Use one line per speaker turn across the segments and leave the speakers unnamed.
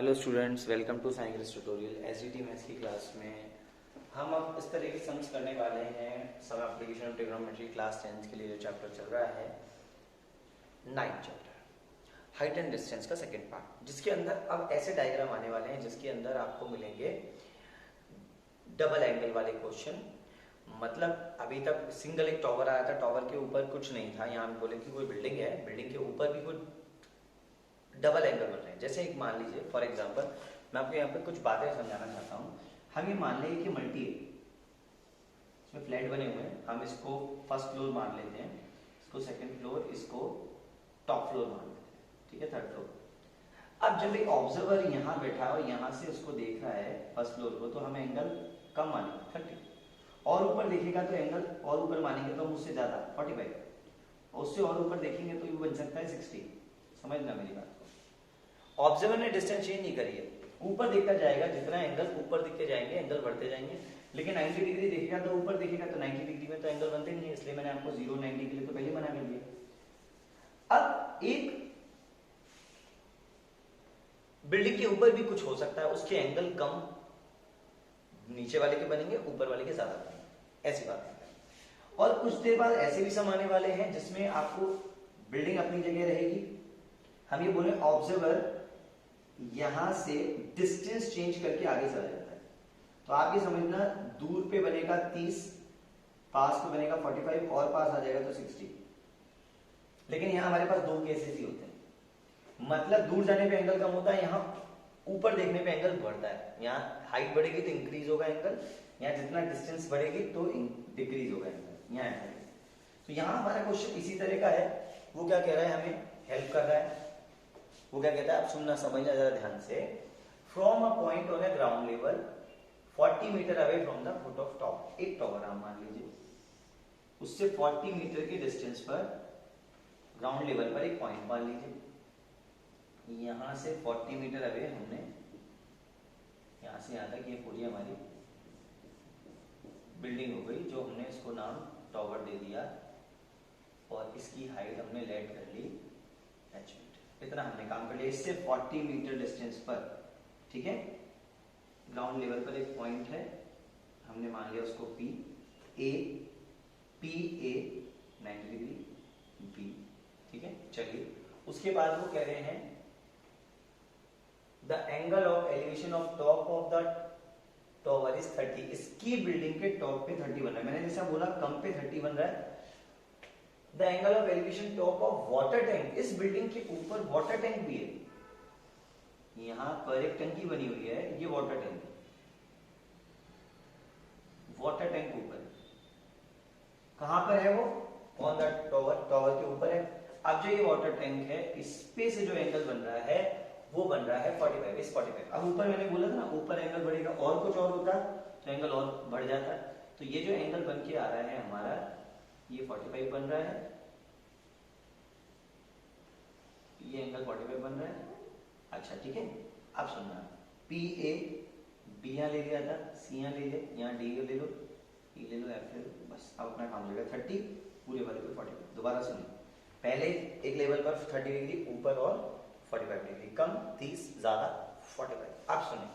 Hello students, welcome to science English tutorial. SDT maths की class में हम अब इस तरह के सम्स करने वाले हैं। Some application of trigonometry class 10th के लिए जो चैप्टर चल रहा है 9th chapter height and distance का सेकंड पार्ट, जिसके अंदर अब ऐसे डायग्राम आने वाले हैं जिसके अंदर आपको मिलेंगे डबल एंगल वाले क्वेश्चन। मतलब अभी तक सिंगल एक टॉवर आया था, टॉवर के ऊपर कुछ नहीं था। यहाँ हम बोले कि कोई बिल्डिंग है, बिल्डिंग के ऊपर भी कोई डबल एंगल बन रहे हैं। जैसे एक मान लीजिए, फॉर एग्जांपल मैं आपको यहाँ पे कुछ बातें समझाना चाहता हूँ। हम ये मान लेंगे कि मल्टी है, इसमें फ्लैट बने हुए हैं। हम इसको फर्स्ट फ्लोर मान लेते हैं, इसको सेकंड फ्लोर, इसको टॉप फ्लोर मान लेते हैं, ठीक है, थर्ड फ्लोर। अब जब एक ऑब्जर्वर यहाँ बैठा है और यहाँ से उसको देख रहा है फर्स्ट फ्लोर को, तो हमें एंगल कम मानेंगे 30, और ऊपर देखेगा तो एंगल और ऊपर मानेंगे तो हम उससे ज्यादा 45, और उससे और ऊपर देखेंगे तो ये बन सकता है 60। समझना मेरी बात को। ऑब्जर्वर ने डिस्टेंस चेंज नहीं करी है, ऊपर देखता जाएगा, जितना एंगल ऊपर दिखते जाएंगे एंगल बढ़ते जाएंगे। लेकिन 90 डिग्री देखेगा तो ऊपर देखेगा तो 90 डिग्री में तो एंगल बनते नहीं है, इसलिए मैंने आपको 0 90 के लिए तो पहले मना कर दिया। अब एक बिल्डिंग के ऊपर भी कुछ हो सकता है, उसके एंगल कम नीचे वाले के बनेंगे, ऊपर वाले के ज्यादा बनेंगे, ऐसी बात है। और कुछ देर बाद ऐसे भी सम आने वाले हैं जिसमें आपको बिल्डिंग अपनी जगह रहेगी। हम ये बोले ऑब्जर्वर यहां से डिस्टेंस चेंज करके आगे चला जाता है, तो आप ये समझना दूर पे बनेगा 30, पास पे बनेगा 45, और पास आ जाएगा तो 60। लेकिन यहां हमारे पास दो केसेस ही होते हैं। मतलब दूर जाने पे एंगल कम होता है, यहाँ ऊपर देखने पे एंगल बढ़ता है। यहाँ हाइट बढ़ेगी तो इंक्रीज होगा एंगल, यहाँ जितना डिस्टेंस बढ़ेगी तो डिक्रीज होगा एंगल, यहाँ है। तो यहाँ हमारा क्वेश्चन इसी तरह का है। वो क्या कह रहा है, हमें हेल्प कर रहा है। वो क्या कहता है, आप सुनना समझना जरा ध्यान से। From a point on a ground level 40 metre away from the foot of top, एक टॉवर आप मान लीजिए, उससे 40 मीटर की डिस्टेंस पर ग्राउंड लेवल पर एक पॉइंट मान लीजिए। यहां से 40 मीटर अवे हमने यहां से यहां तक ये पूरी हमारी बिल्डिंग हो गई, जो हमने इसको नाम टॉवर दे दिया, और इसकी हाइट हमने लेट कर ली h मीटर। इतना हमने काम कर लिया। इससे 40 मीटर डिस्टेंस पर, ठीक है, ग्राउंड लेवल पर एक पॉइंट है, हमने मान लिया उसको P A 90 डिग्री B, ठीक है। चलिए, उसके बाद वो कह रहे हैं the angle of elevation of top of the tower is 30। इसकी बिल्डिंग के टॉप पे 30 बन रहा है। मैंने जैसा बोला कम पे 30 बन रहा है। The angle of elevation top of water tank, इस बिल्डिंग के ऊपर वाटर टैंक भी है। यहां पर एक टंकी बनी हुई है, ये वाटर टैंक है। वाटर टैंक ऊपर कहां पर है वो, ऑन द टॉवर, टॉवर के ऊपर है। अब जो ये वाटर टैंक है, इस पे से जो एंगल बन रहा है वो बन रहा है 45, इस 45। अब ऊपर मैंने बोला था ना, ऊपर एंगल बढ़ेगा, और कुछ और होता तो एंगल और बढ़ जाता। तो ये जो एंगल बन के आ रहा है हमारा, ये 45 बन रहा है, ये एंगल 45 बन रहा है। अच्छा ठीक है, अब सुनना, पी ए बी यहां ले लिया था, सी यहां ले लिया, यहाँ डी ले लो, ई ले लो, एफ ले लो, बस अब अपना काम हो जाएगा। 30 पूरे वाले पे 45। दोबारा सुनिए, पहले एक लेवल पर 30 डिग्री ऊपर और 45 डिग्री कम, 30 ज्यादा 45। अब सुनिए,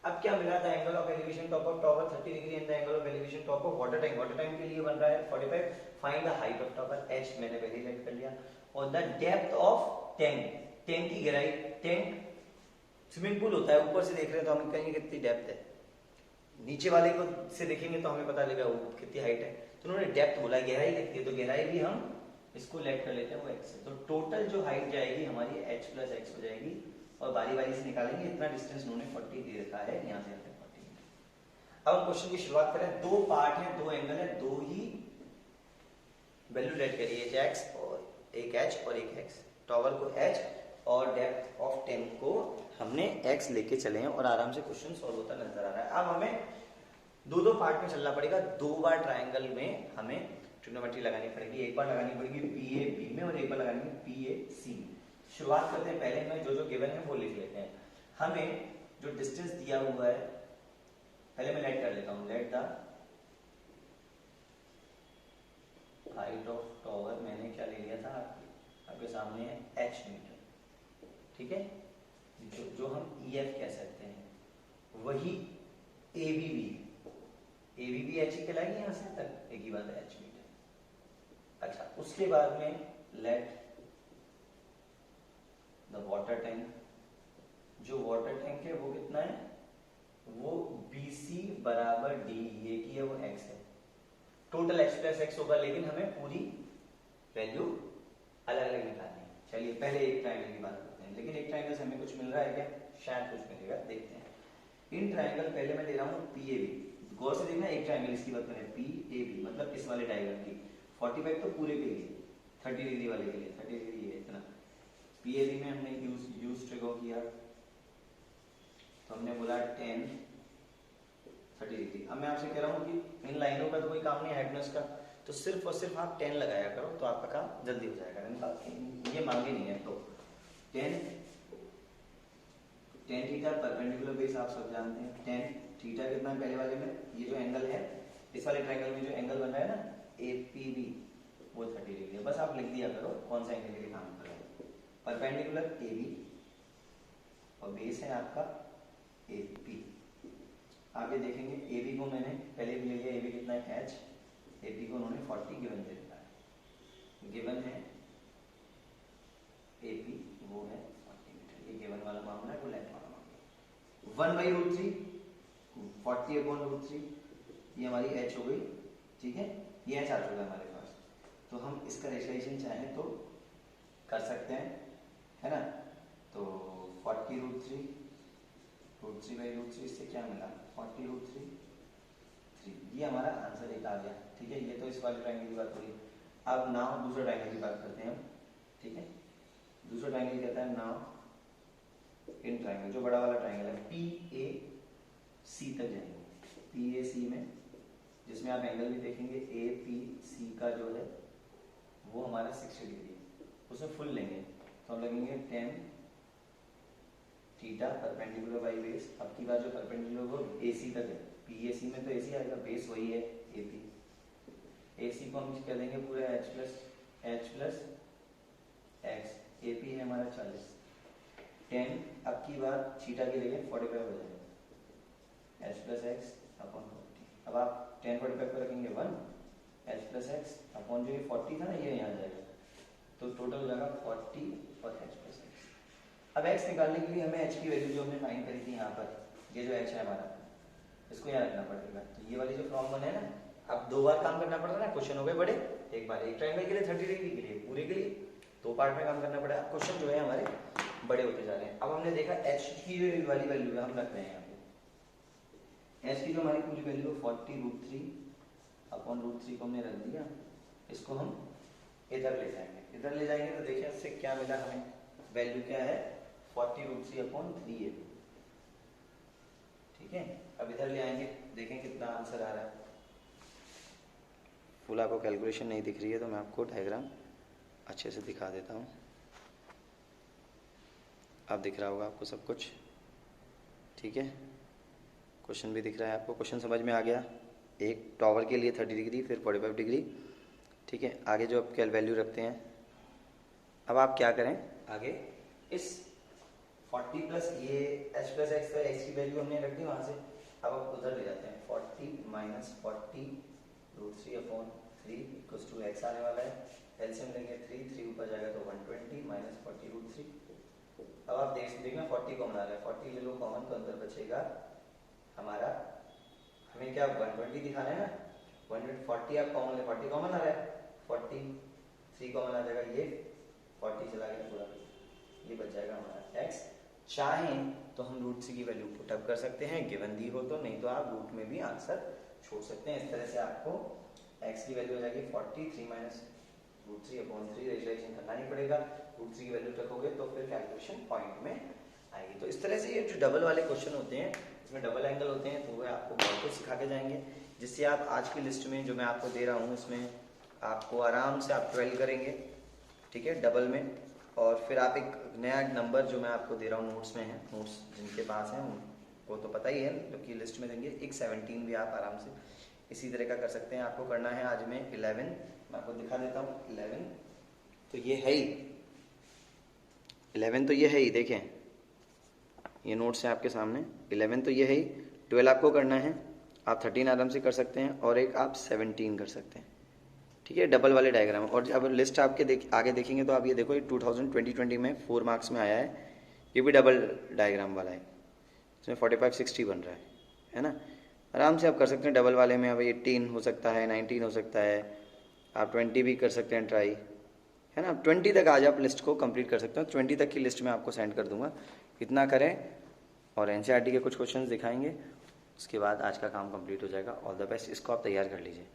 अब क्या मिला था, angle of elevation top of tower 30 degree and the angle of elevation top of water tank, water tank के लिए बन रहा है 45। Find the height of tower, h मैंने पहले ही लेट कर लिया, और the depth of tank, tank की गहराई। टैंक स्विमिंग पूल होता है, ऊपर से देख रहे हैं तो हम कहेंगे कितनी डेप्थ है, नीचे वाले को से देखेंगे तो हमें पता लगेगा वो कितनी हाइट है। तो उन्होंने डेप्थ बोला, गहराई कितनी है, तो गहराई भी हम इसको लेट कर लेते हैं, वो x है। तो टोटल जो हाइट जाएगी हमारी h प्लस x हो जाएगी, और बारी बारी से निकालेंगे। इतना डिस्टेंस उन्होंने 40 दे रखा है, यहाँ से यहाँ तक 40। अब हम क्वेश्चन की शुरुआत करें। दो पार्ट है, दो एंगल है, दो ही वैल्यू लेट करिए, x और एक h और एक x। टॉवर को h और डेप्थ ऑफ टैंक को हमने x लेके चले हैं, और आराम से क्वेश्चन सॉल्व होता नजर आ रहा है। अब हमें दो दो पार्ट में चलना पड़ेगा। 2 बार ट्राइंगल में हमें ट्रिग्नोमेट्री लगानी पड़ेगी। एक बार लगानी पड़ेगी पी ए बी में, और एक बार लगानी है पी ए सी में। शुरुआत करते हैं, पहले में जो जो गिवन है वो लिख लेते हैं। हमें जो डिस्टेंस दिया हुआ है, पहले मैं लेट कर लेता हूं, let the height of tower, मैंने क्या ले लिया था, आपके सामने है h मीटर, ठीक है। जो हम EF कह सकते हैं, वही ABB, ABB H ही कहलाएगी यहाँ से तक, एक ही बात है H मीटर। अच्छा, उसके बाद में लेट द वाटर टैंक, जो वाटर टैंक है वो कितना है, वो BC बराबर D, ये की है वो X है, टोटल H प्लस X होगा, लेकिन हमें पूरी वैल्यू अलग अलग निकालनी है। चलिए पहले एक ट्रायंगल की बात करते हैं, लेकिन एक ट्रायंगल से हमें कुछ मिल रहा है क्या, शायद कुछ मिलेगा, देखते हैं। इन ट्रायंगल पहले मैं ले रहा हूँ PAB, गौर से देखना, एक ट्रायंगल इसकी बात करें PAB, मतलब इस वाले डायग्राम की 45 तो पूरे के लिए, 30 डिग्री वाले के लिए 30 डिग्री है इतना। PAB में हमने यूज ट्रिगो किया, तो हमने बोला 10 30 डिग्री। अब मैं आपसे कह रहा हूँ कि इन लाइनों का तो कोई काम नहीं है हाइपनस का, तो सिर्फ और सिर्फ आप 10 लगाया करो, तो आपका काम जल्दी हो जाएगा, ये मांगे नहीं है। तो 10 थीटा परपेंडिकुलर बेस आप सब जानते हैं, 10 थीटा कितना है पहले वाले में, ये जो एंगल है इस वाले ट्रायंगल में जो एंगल बन रहा है ना APB, वो 30 डिग्री है। बस आप लिख दिया करो कौन सा एंगल के लिए काम कर रहा है, परपेंडिकुलर AB और बेस है आपका AP। आगे देखेंगे AB को मैंने पहले भी ले लिया, AB कितना है H, AP को उन्होंने 40 गिवन दे दिया है, गिवन है AP वो है 40 मीटर, ये गिवन वाला मामला है, वो लेंथ वाला मामला। 1/√3 40/√3, ये हमारी H हो गई, ठीक है, ये H आ चुका है हमारे पास। तो हम इसका रेशुएशन चाहें तो कर सकते हैं, है ना। तो 40√3 √3/√3, इससे क्या मिला 40√3, 3, ये हमारा आंसर एक आ गया, ठीक है। ये तो इस वाले ट्रायंगल की बात हो रही है। अब नाउ दूसरा ट्रायंगल की बात करते हैं हम, ठीक है। दूसरा ट्रायंगल कहता है नाउ इन ट्रायंगल, जो बड़ा वाला ट्रायंगल है PAC तक जाएंगे, PAC में जिसमें आप एंगल भी देखेंगे APC का जो है वो हमारा 60 डिग्री है, उसमें फुल लेंगे तो हम लगेंगे 10 थीटा परपेंडिकुलर बाई बेस। अब की बात जो परपेंडिकुलर वो AC तक है, PAC में तो AC आएगा, बेस वही है AP, AC को हम कह देंगे पूरा H प्लस X, AP है हमारा 40, 10 अब की बात थीटा की जगह 45 हो जाएगा, H प्लस X अपॉन 40। अब आप 10 45 पर रखेंगे 1, H प्लस X अपॉन जो ये 40 था ना, ये यहाँ जाएगा, तो टोटल हो जाएगा 40 और H प्लस X। अब X निकालने के लिए हमें H की वैल्यू जो हमने फाइंड करी थी यहाँ पर, ये जो H है हमारा, इसको यहाँ रखना पड़ेगा। तो ये वाली जो फॉर्म बने ना, अब 2 बार काम करना पड़ता है ना, क्वेश्चन हो गए बड़े, एक बार एक ट्रायंगल के लिए 30 डिग्री के लिए, पूरे के लिए 2 पार्ट में काम करना पड़ा। क्वेश्चन जो है हमारे बड़े होते जा रहे हैं। अब हमने देखा H की जो वाली वैल्यू है हम रख रहे हैं यहाँ पे, H की जो हमारी पूरी वैल्यू 40√3 अपॉन √3 को हमने रख दिया, इसको हम इधर ले जाएंगे, तो देखिए इससे क्या मिला हमें, वैल्यू क्या है 40√3 अपॉन 3 है, ठीक है। अब इधर ले आएंगे, देखें कितना आंसर आ रहा है। फुल आपको कैलकुलेशन नहीं दिख रही है तो मैं आपको डायग्राम अच्छे से दिखा देता हूँ, अब दिख रहा होगा आपको सब कुछ, ठीक है। क्वेश्चन भी दिख रहा है आपको, क्वेश्चन समझ में आ गया। एक टॉवर के लिए 30 डिग्री, फिर 45 डिग्री, ठीक है। आगे जो आप कैल वैल्यू रखते हैं, अब आप क्या करें, आगे इस 40 प्लस ये H प्लस X का X की वैल्यू हमने रख दी वहाँ से, अब आप उधर ले जाते हैं 40 minus 40√3 upon 3 equals to X आने वाला है, एलसीएम लेंगे 3 ऊपर जाएगा तो 120 माइनस 40√3। अब आप देखना 40 कॉमन आ रहा है, 40 ले लो कॉमन तो अंदर बचेगा हमारा, हमें क्या 120 दिखाना है ना, 140 आप कॉमन ले, 40 कॉमन आ रहा है, 40 3 कॉमन आ जाएगा, ये 40 चला गया पूरा, ये बच जाएगा हमारा X। चाहें तो हम √3 की वैल्यू पुट अप कर सकते हैं, गिवन दी हो तो, नहीं तो आप रूट में भी आंसर छोड़ सकते हैं। इस तरह से आपको X की वैल्यू हो जाएगी 40, 3 माइनस √3 अपॉन 3, रेशुएशन करना नहीं पड़ेगा, √3 की वैल्यू रखोगे तो फिर कैलकुलेशन पॉइंट में आएगी। तो इस तरह से ये जो डबल वाले क्वेश्चन होते हैं, इसमें डबल एंगल होते हैं, तो वो आपको बहुत कुछ सिखा के जाएंगे, जिससे आप आज की लिस्ट में जो मैं आपको दे रहा हूँ उसमें आपको आराम से आप 12 करेंगे, ठीक है, डबल में। और फिर आप एक नया नंबर जो मैं आपको दे रहा हूँ नोट्स में है, नोट्स जिनके पास हैं उनको तो पता ही है, जो कि लिस्ट में देंगे, एक 17 भी आप आराम से इसी तरह का कर सकते हैं। आपको करना है आज में 11, मैं आपको दिखा देता हूँ 11, तो ये है ही 11, तो ये है ही, देखें ये नोट्स हैं आपके सामने। 11 तो ये है ही, 12 आपको करना है, आप 13 आराम से कर सकते हैं, और एक आप 17 कर सकते हैं। ठीक है, डबल वाले डायग्राम। और जब लिस्ट आपके आगे देखेंगे तो आप ये देखो, ये 2020 में 4 मार्क्स में आया है, ये भी डबल डायग्राम वाला है, इसमें 45-60 बन रहा है ना। आराम से आप कर सकते हैं डबल वाले में। अब 18 हो सकता है, 19 हो सकता है, आप 20 भी कर सकते हैं ट्राई, है ना। 20 तक आज आप लिस्ट को कंप्लीट कर सकते हो, 20 तक की लिस्ट मैं आपको सेंड कर दूंगा, इतना करें। और एनसीईआरटी के कुछ क्वेश्चंस दिखाएंगे, उसके बाद आज का काम कंप्लीट हो जाएगा। ऑल द बेस्ट, इसको आप तैयार कर लीजिए।